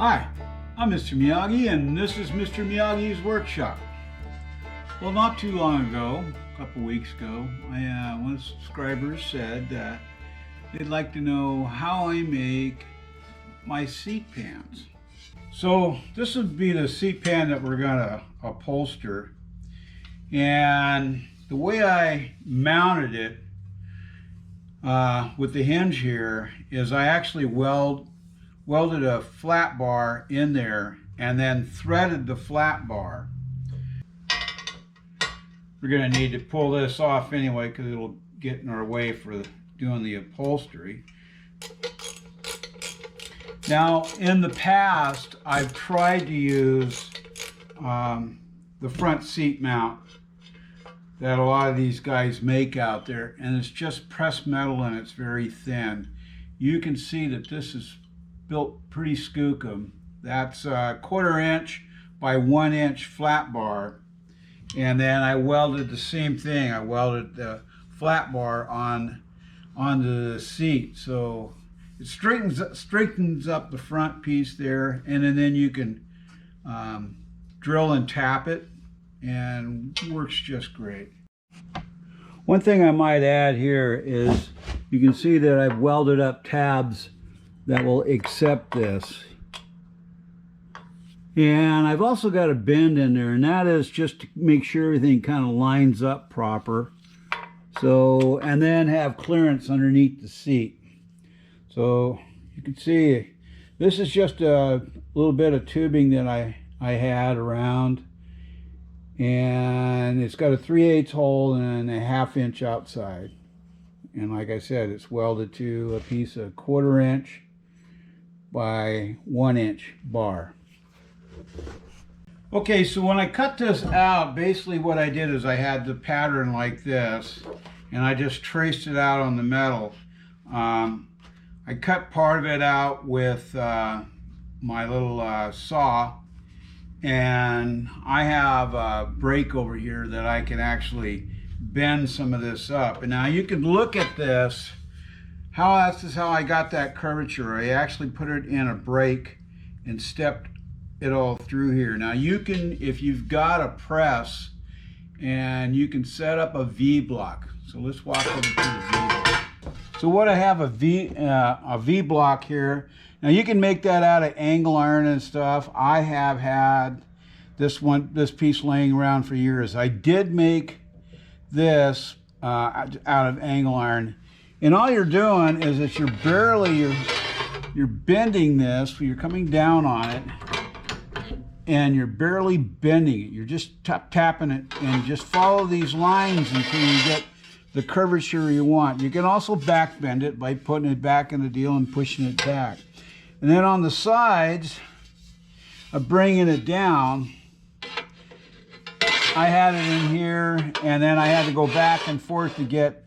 Hi, I'm Mr. Miyagi, and this is Mr. Miyagi's Workshop. Well, not too long ago, a couple weeks ago, one of the subscribers said that they'd like to know how I make my seat pans. So this would be the seat pan that we're gonna upholster, and the way I mounted it with the hinge here is I actually welded a flat bar in there and then threaded the flat bar. We're going to need to pull this off anyway because it'll get in our way for doing the upholstery. Now, in the past, I've tried to use the front seat mount that a lot of these guys make out there, and it's just pressed metal and it's very thin. You can see that this is built pretty skookum. That's a 1/4 inch by 1 inch flat bar, and then I welded the same thing. I welded the flat bar onto the seat, so it straightens up the front piece there, and then you can drill and tap it, and works just great. One thing I might add here is you can see that I've welded up tabs that will accept this, and I've also got a bend in there, and that is just to make sure everything kind of lines up proper, so, and then have clearance underneath the seat. So you can see this is just a little bit of tubing that I had around, and it's got a 3/8 hole and a 1/2 inch outside, and like I said, it's welded to a piece of 1/4 inch by 1 inch bar. Okay, so when I cut this out, basically what I did is I had the pattern like this, and I just traced it out on the metal. I cut part of it out with my little saw, and I have a brake over here that I can actually bend some of this up. And now you can look at this, this is how I got that curvature. I actually put it in a brake and stepped it all through here. Now you can, if you've got a press, and you can set up a V block. So let's walk over to the V block. So what I have a V block here. Now you can make that out of angle iron and stuff. I have had this piece laying around for years. I did make this out of angle iron, and all you're doing is that you're bending this. You're coming down on it, and you're barely bending it. You're just tapping it, and just follow these lines until you get the curvature you want. You can also back bend it by putting it back in the deal and pushing it back. And then on the sides of bringing it down, I had it in here, and then I had to go back and forth to get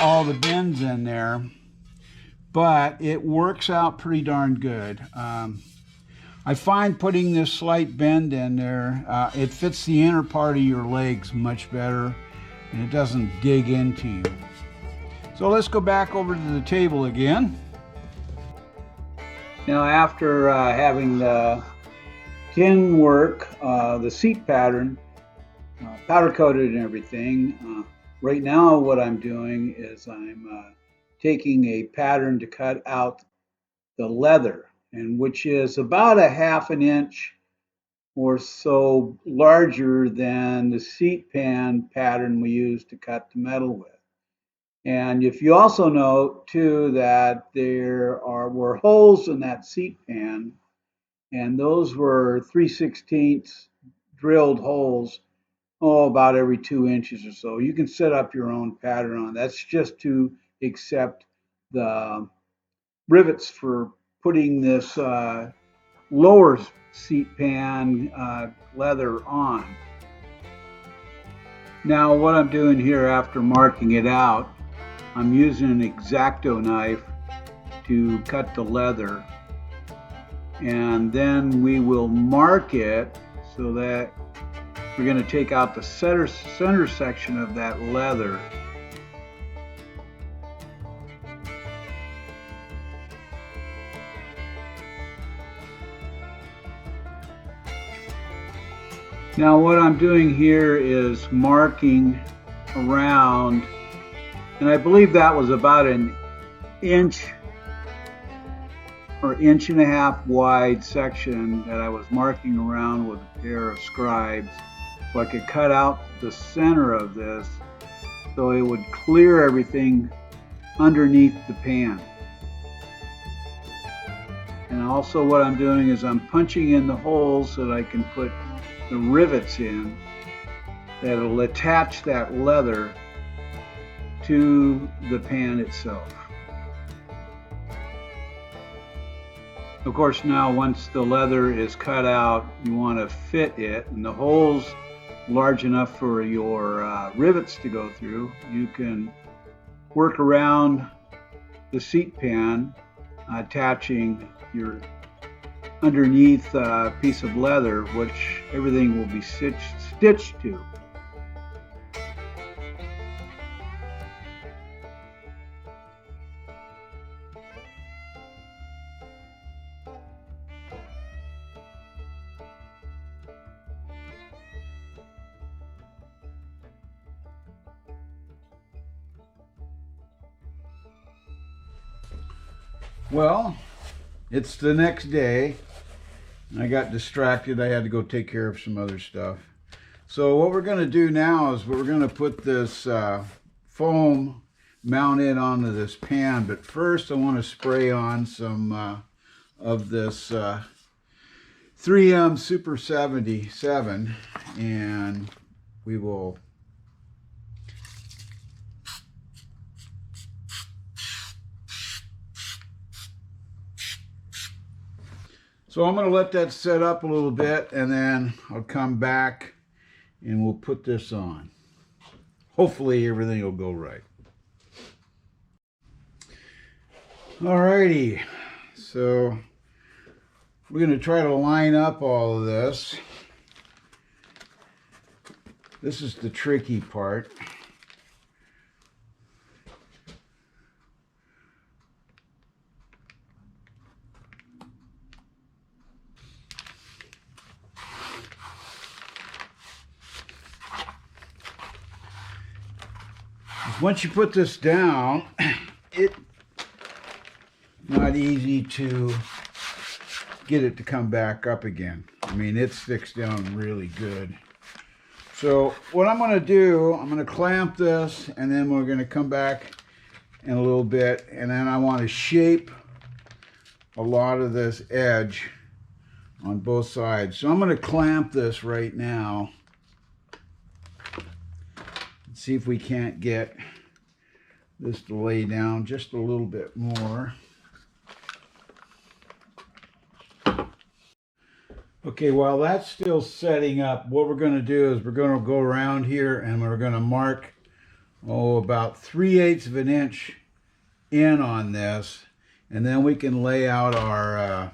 all the bends in there. But it works out pretty darn good. I find putting this slight bend in there, it fits the inner part of your legs much better, and it doesn't dig into you. So let's go back over to the table again. Now, after having the tin work, the seat pattern, powder coated and everything, right now what I'm doing is I'm taking a pattern to cut out the leather, and which is about a 1/2 inch or so larger than the seat pan pattern we use to cut the metal with. And if you also note too that there were holes in that seat pan, and those were 3/16 drilled holes, about every 2 inches or so. You can set up your own pattern on. That's just to accept the rivets for putting this lower seat pan leather on. Now what I'm doing here after marking it out, I'm using an X-Acto knife to cut the leather, and then we will mark it so that we're going to take out the center section of that leather. Now what I'm doing here is marking around, and I believe that was about an inch or inch and a half wide section that I was marking around with a pair of scribes so I could cut out the center of this so it would clear everything underneath the pan. And also what I'm doing is I'm punching in the holes so that I can put the rivets in that'll attach that leather to the pan itself. Of course, now once the leather is cut out, you want to fit it, and the holes large enough for your rivets to go through. You can work around the seat pan, attaching your underneath piece of leather, which everything will be stitched to. Well, it's the next day. I got distracted. I had to go take care of some other stuff. So what we're going to do now is we're going to put this foam mounted onto this pan. But first I want to spray on some of this 3M Super 77, and we will So I'm going to let that set up a little bit, and then I'll come back and we'll put this on. Hopefully everything will go right. Alrighty, so we're going to try to line up all of this. This is the tricky part. Once you put this down, it's not easy to get it to come back up again. I mean, it sticks down really good. So what I'm going to do, I'm going to clamp this, and then we're going to come back in a little bit, and then I want to shape a lot of this edge on both sides. So I'm going to clamp this right now. See if we can't get this to lay down just a little bit more. Okay, while that's still setting up, what we're going to do is we're going to go around here and we're going to mark, about 3/8 of an inch in on this, and then we can lay out our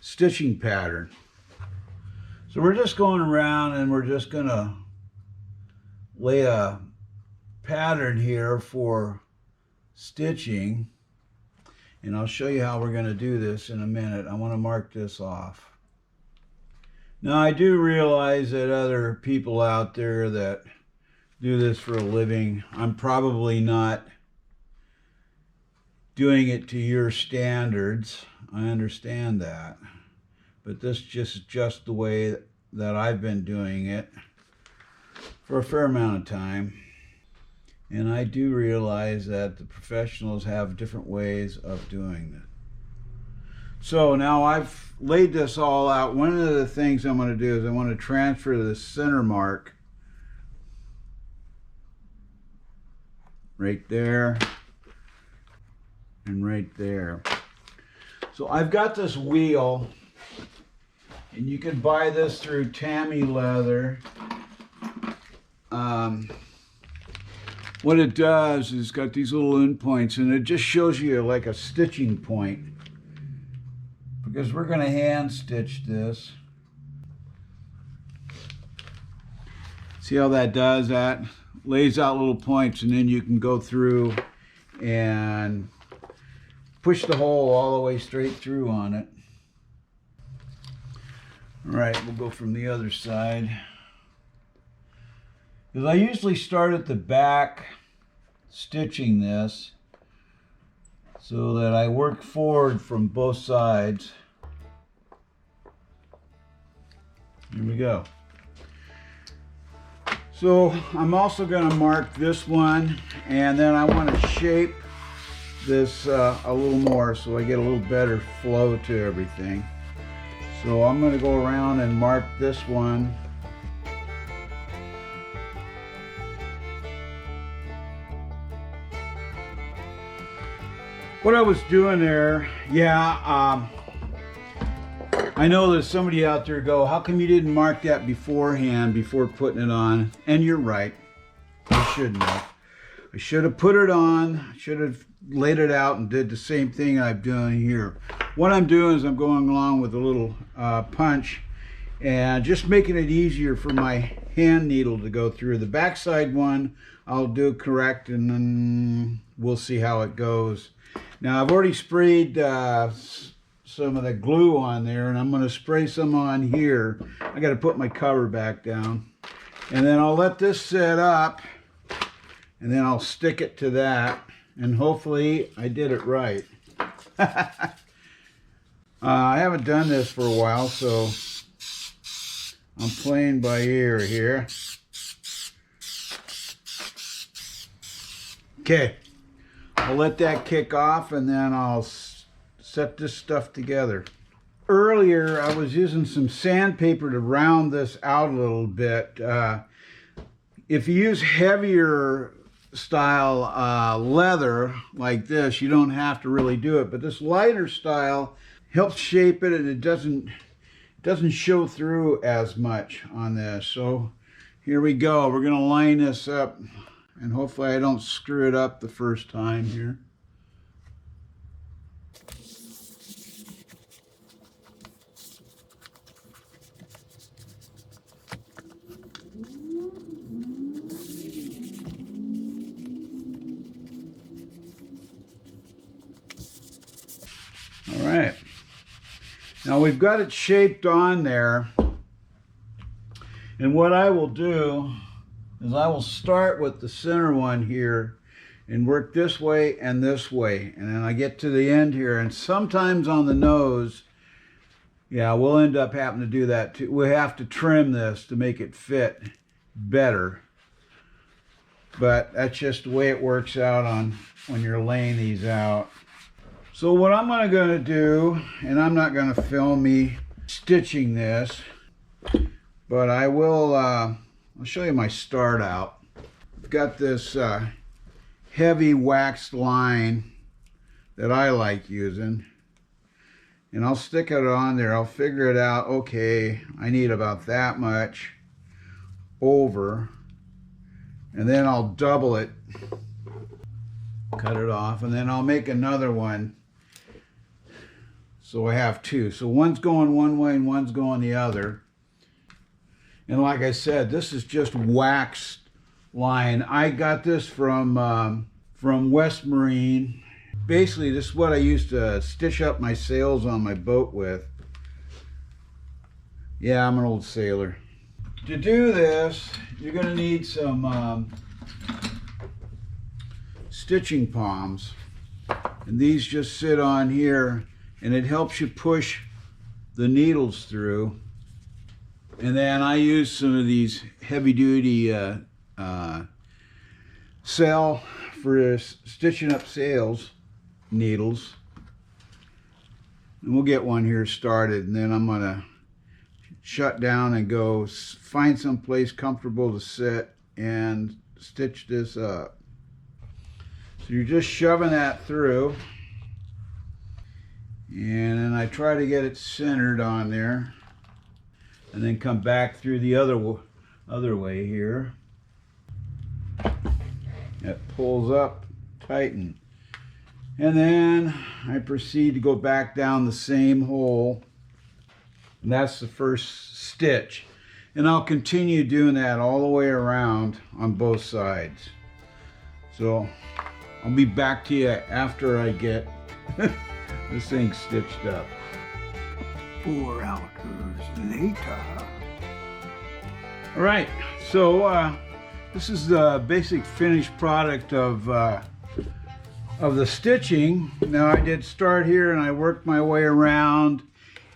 stitching pattern. So we're just going around and we're just going to lay a pattern here for stitching, and I'll show you how we're going to do this in a minute. I want to mark this off. Now I do realize that other people out there that do this for a living, I'm probably not doing it to your standards. I understand that, but this is just the way that I've been doing it for a fair amount of time. And I do realize that the professionals have different ways of doing it. So now I've laid this all out. One of the things I'm going to do is I want to transfer the center mark right there and right there. So I've got this wheel, and you can buy this through Tammy Leather. What it does is it's got these little end points, and it just shows you like a stitching point, because we're going to hand stitch this. See how that does that? Lays out little points, and then you can go through and push the hole all the way straight through on it. All right, we'll go from the other side. Because I usually start at the back stitching this so that I work forward from both sides. Here we go. So I'm also going to mark this one, and then I want to shape this a little more so I get a little better flow to everything. So I'm going to go around and mark this one. What I was doing there, I know there's somebody out there go, how come you didn't mark that beforehand before putting it on? And you're right, I shouldn't have. I should have put it on, I should have laid it out and did the same thing I'm doing here. What I'm doing is I'm going along with a little punch and just making it easier for my hand needle to go through. The backside one I'll do correct, and then we'll see how it goes. Now I've already sprayed some of the glue on there, and I'm going to spray some on here. I got to put my cover back down, and then I'll let this set up, and then I'll stick it to that, and hopefully I did it right. I haven't done this for a while, so I'm playing by ear here. Okay, I'll let that kick off, and then I'll set this stuff together. Earlier, I was using some sandpaper to round this out a little bit. If you use heavier style leather like this, you don't have to really do it, but this lighter style helps shape it, and it doesn't show through as much on this. So here we go. We're going to line this up, and hopefully I don't screw it up the first time here. All right. Now we've got it shaped on there, and what I will do is I will start with the center one here and work this way and this way, and then I get to the end here, and sometimes on the nose, we'll end up having to do that too. We have to trim this to make it fit better, but that's just the way it works out on when you're laying these out. So what I'm going to do, and I'm not going to film me stitching this, but I will, I'll show you my start out. I've got this heavy waxed line that I like using, and I'll stick it on there. I'll figure it out. Okay, I need about that much over, and then I'll double it, cut it off, and then I'll make another one. So I have two. So one's going one way and one's going the other. And like I said, this is just waxed line. I got this from West Marine. Basically, this is what I used to stitch up my sails on my boat with. Yeah, I'm an old sailor. To do this, you're going to need some stitching palms. And these just sit on here, and it helps you push the needles through. And then I use some of these heavy-duty sail for stitching up sails needles. And we'll get one here started, and then I'm going to shut down and go find some place comfortable to sit and stitch this up. So you're just shoving that through, and then I try to get it centered on there, and then come back through the other way here. It pulls up, tighten, and then I proceed to go back down the same hole, and that's the first stitch. And I'll continue doing that all the way around on both sides. So I'll be back to you after I get this thing stitched up. 4 hours later. All right, so this is the basic finished product of the stitching. Now I did start here and I worked my way around,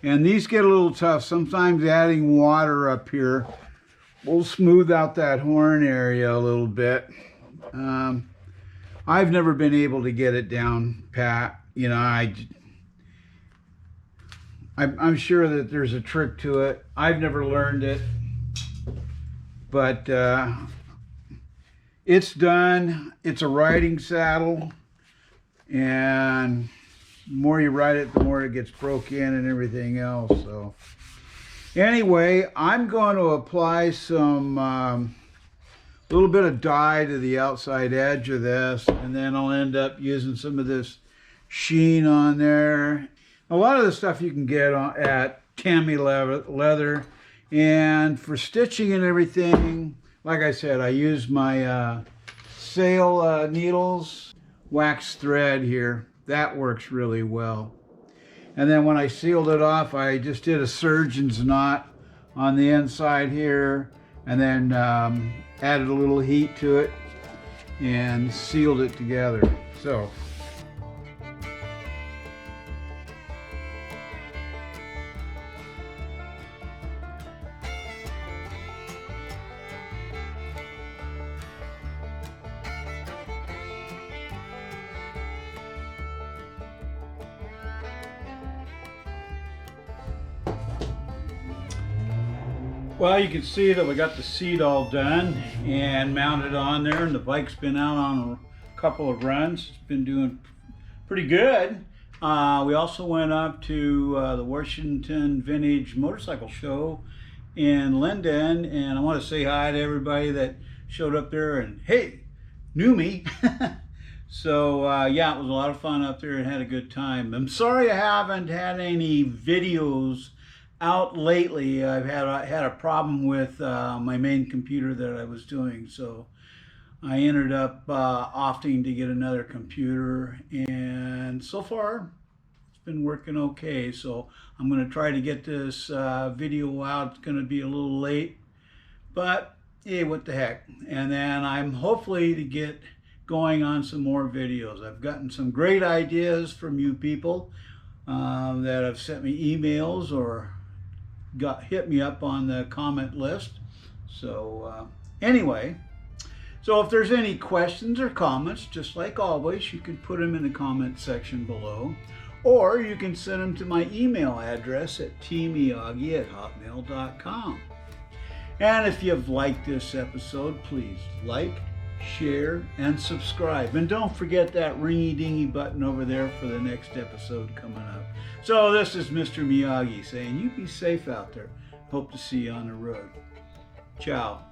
and these get a little tough. Sometimes adding water up here will smooth out that horn area a little bit. I've never been able to get it down pat. You know, I'm sure that there's a trick to it. I've never learned it, but it's done. It's a riding saddle, and the more you ride it, the more it gets broke in and everything else. So anyway, I'm going to apply some little bit of dye to the outside edge of this, and then I'll end up using some of this sheen on there. A lot of the stuff you can get at Tammy Leather, and for stitching and everything, like I said, I use my sail needles, wax thread here. That works really well. And then when I sealed it off, I just did a surgeon's knot on the inside here, and then added a little heat to it and sealed it together. So well, you can see that we got the seat all done and mounted on there, and the bike's been out on a couple of runs. It's been doing pretty good. We also went up to the Washington Vintage Motorcycle Show in Linden, and I want to say hi to everybody that showed up there and, hey, knew me. So yeah, it was a lot of fun up there and had a good time. I'm sorry I haven't had any videos out lately. I've had a problem with my main computer that I was doing, so I ended up opting to get another computer, and so far it's been working okay. So I'm going to try to get this video out. It's going to be a little late, but hey, what the heck. And then I'm hopefully to get going on some more videos. I've gotten some great ideas from you people that have sent me emails or hit me up on the comment list. So anyway, so if there's any questions or comments, just like always, you can put them in the comment section below, or you can send them to my email address at tmiyagi@hotmail.com. And if you've liked this episode, please like, share, and subscribe. And don't forget that ringy dingy button over there for the next episode coming up. So this is Mr. Miyagi saying, you be safe out there. Hope to see you on the road. Ciao.